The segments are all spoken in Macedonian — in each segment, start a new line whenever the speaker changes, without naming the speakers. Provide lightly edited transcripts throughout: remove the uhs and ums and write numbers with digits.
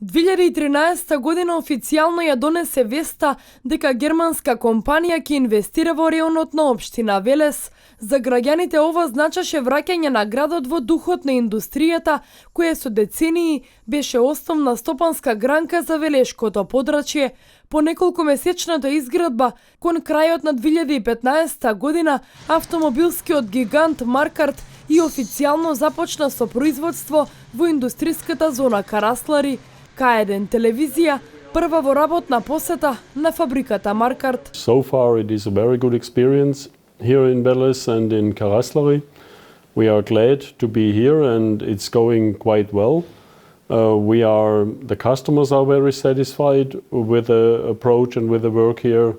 2013 година официјално ја донесе веста дека германска компанија ќе инвестира во реонот на општина Велес. За граѓаните ова значеше враќање на градот во духот на индустријата, која со децении беше основна стопанска гранка за Велешкото подрачје. По неколкумесечната изградба, кон крајот на 2015 година, автомобилскиот гигант Маркарт и официјално започна со производство во индустриската зона Караслари. К1 телевизија, прва во работна посета на фабриката Маркарт.
So far it is a very good experience here in Veles and in Karaslari. We are glad to be here and it's going quite well. The customers are very satisfied with the approach and with the work here.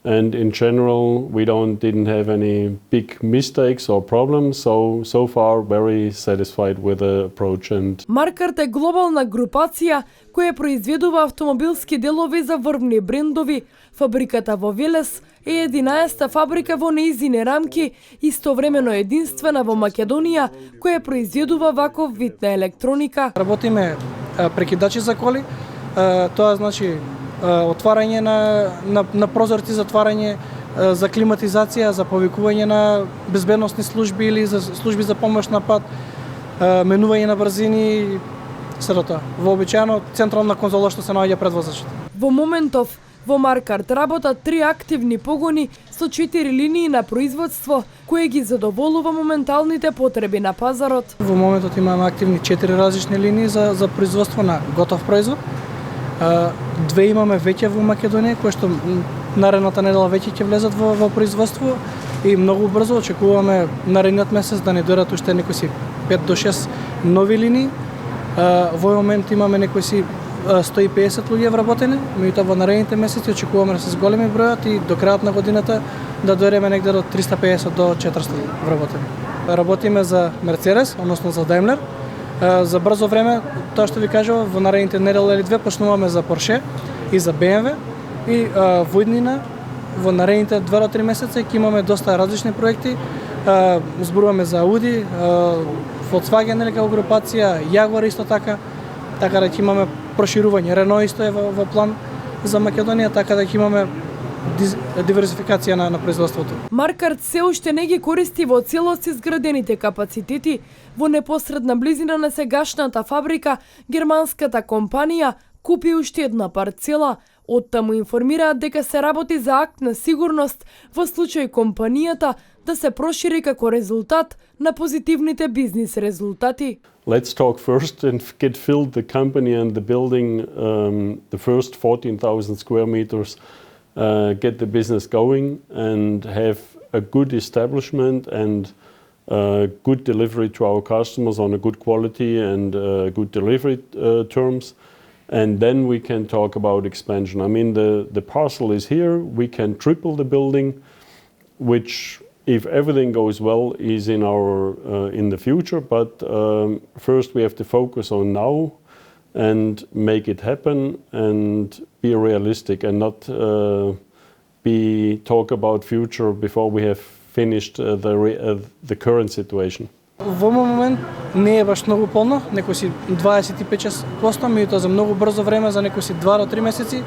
And in general, we didn't have any big mistakes or problems, so far very satisfied with the approach.
Маркарт е глобална групација која произведува автомобилски делови за врвни брендови. Фабриката во Велес е 11-та фабрика во неизини рамки, истовремено единствена во Македонија која произведува ваков вид на електроника.
Работиме прекидачи за коли, тоа значи отварање на прозорци, затварање за климатизација, за повикување на безбедносни служби или за служби за помош на пат, менување на брзини, сето тоа. Вообичаено централна конзола што се наоѓа пред возачот.
Во моментов во Маркарт работат 3 активни погони со 4 линии на производство кои ги задоволува моменталните потреби на пазарот.
Во моментот имаме активни 4 различни линии за производство на готов производ. Две имаме веќе во Македонија, кои што наредната недела веќе ќе влезат во производство и многу брзо очекуваме наредниот месец да ни дојдат уште некои 5 до 6 нови линии. Во момент имаме некои 150 луѓе вработени, меѓутоа во наредните месеци очекуваме да се зголеми бројот и до крајот на годината да дојдеме негде до 350 до 400 вработени. Работиме за Мерцедес, односно за Daimler. За брзо време, тоа што ви кажав, во наредните недела или две почнуваме за Порше и за BMW и во иднина во наредните 2 до 3 месеца ќе имаме доста различни проекти. Зборуваме за Audi, Volkswagen како групација, Jaguar исто така да ќе имаме проширување. Renault исто е во план за Македонија, така да ќе имаме диверсификација на производството.
Маркарт се уште не ги користи во целост изградените капацитети. Во непосредна близина на сегашната фабрика, германската компанија купи уште една парцела. Оттаму информираат дека се работи за акт на сигурност во случај компанијата да се прошири како резултат на позитивните бизнис резултати.
Let's talk first and get filled the company and the building, the first 14,000 square meters, get the business going and have a good establishment and good delivery to our customers on a good quality and good delivery terms. And then we can talk about expansion. I mean, the parcel is here. We can triple the building, which, if everything goes well, is in the future. But first, we have to focus on now and make it happen and be realistic and not talk about future before we have finished the current situation.
Во момент не е баш многу полно, некои 25%, меѓутоа за многу брзо време, за некои 2 до 3 месеци,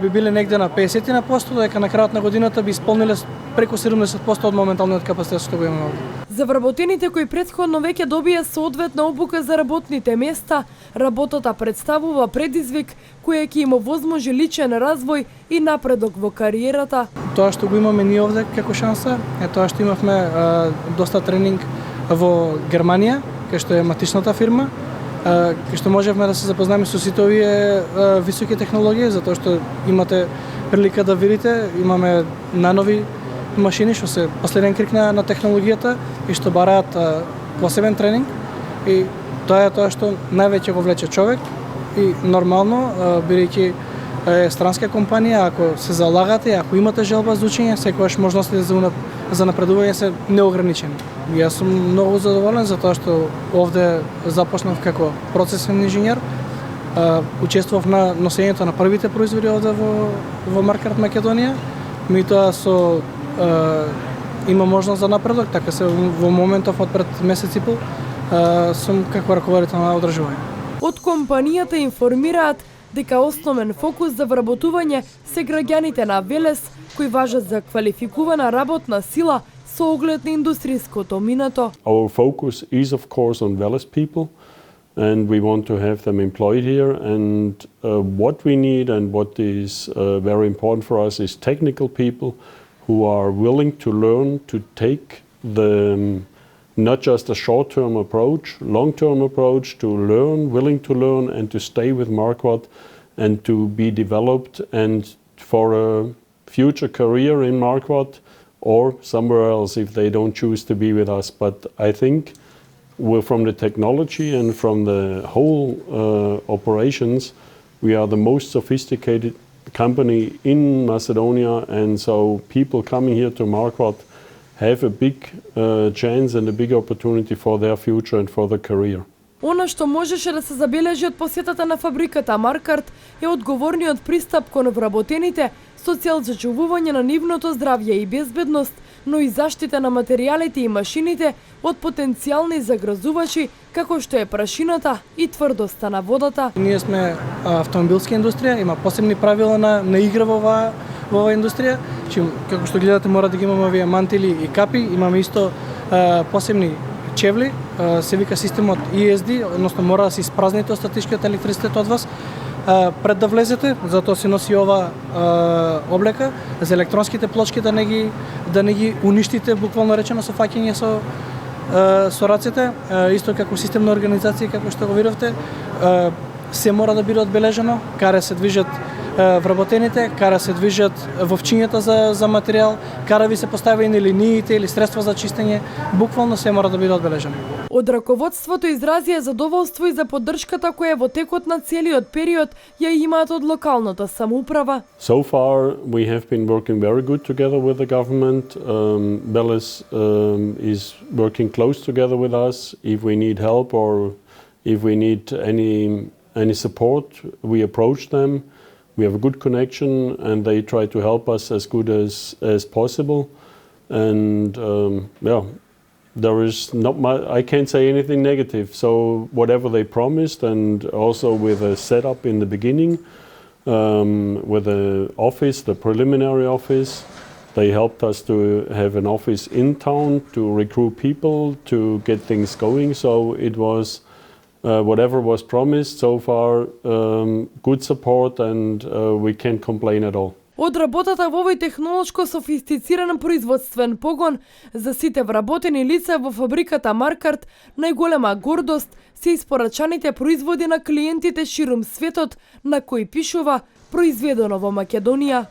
би биле негде на 50%, дека на крајот на годината би исполниле преку 70% од моменталниот капацитет што го имаме.
За вработените кои претходно веќе добија соодветна обука за работните места, работата представува предизвик која ќе им овозможи личен развој и напредок во кариерата.
Тоа што го имаме ние овде како шанса е тоа што имавме доста тренинг во Германија, кај што е матичната фирма, кај што можевме да се запознаеме со сите овие високи технологии, затоа што имате прилика да видите, имаме најнови машини што се последен крик на технологијата и што бараат посебен тренинг и тоа е тоа што највеќе го влече човек и нормално, бидејќи е странска компанија, ако се залагате, ако имате желба за учење, секогаш можностите за напредување се неограничени. Јас сум многу задоволен за тоа што овде започнав како процесен инженер, учествував на носењето на првите производи овде во Маркарт Македонија, меѓутоа има можност за напредок, така се во моментов од пред месец и пол сум како раководител на одржување.
Од компанијата информираат дека основен фокус за вработување се граѓаните на Велес, кои важат за квалификувана работна сила со оглед на индустриското минато.
Our focus is of course on Veles people, and we want to have them employed here. And what we need and what is very important for us is technical people who are willing to learn, to take not just a short-term approach, long-term approach, to learn, willing to learn and to stay with Marquardt and to be developed and for a future career in Marquardt or somewhere else if they don't choose to be with us. But I think from the technology and from the whole operations, we are the most sophisticated company in Macedonia, and so people coming here to Marquardt have a big chance and a big opportunity for their future and for their career.
Она што можеше да се забележи од посетата на фабриката Маркарт е одговорниот пристап кон вработените со цел зачувување на нивното здравје и безбедност, но и заштита на материјалите и машините од потенцијални загрозувачи како што е прашината и тврдоста на водата.
Ние сме автомобилска индустрија, има посебни правила на игра во оваа индустрија, како што гледате мора да ги имаме овие мантили и капи, имаме исто посебни чевли, се вика системот ESD, односно мора да се испразните остатишкиот електричитет од вас пред да влезете, затоа се носи ова облека за електронските плочки да не ги уништите, буквално речено со фаќање со рацете, исто како системна организација како што го видовте, се мора да биде одбележено, каде се движат вработените, каде се движат вовчињата за материјал, каде ви се поставени линиите или средства за чистење, буквално се мора да биде одбележено.
Од раководството изразија задоволство и за поддршката која во текот на целиот период ја имаат од локалната самоуправа.
So far we have been working very good together with the government. Veles is working close together with us. If we need help or if we need any support, we approach them. We have a good connection and they try to help us as good as possible. And there is not much, I can't say anything negative. So whatever they promised, and also with a setup in the beginning, with the office, the preliminary office, they helped us to have an office in town to recruit people, to get things going. So it was whatever was promised so far, good support, and we can't complain at all.
Од работата во овој технолошко софистициран производствен погон за сите вработени лица во фабриката Маркарт, најголема гордост се испорачаните производи на клиентите ширум светот на кои пишува произведено во Македонија.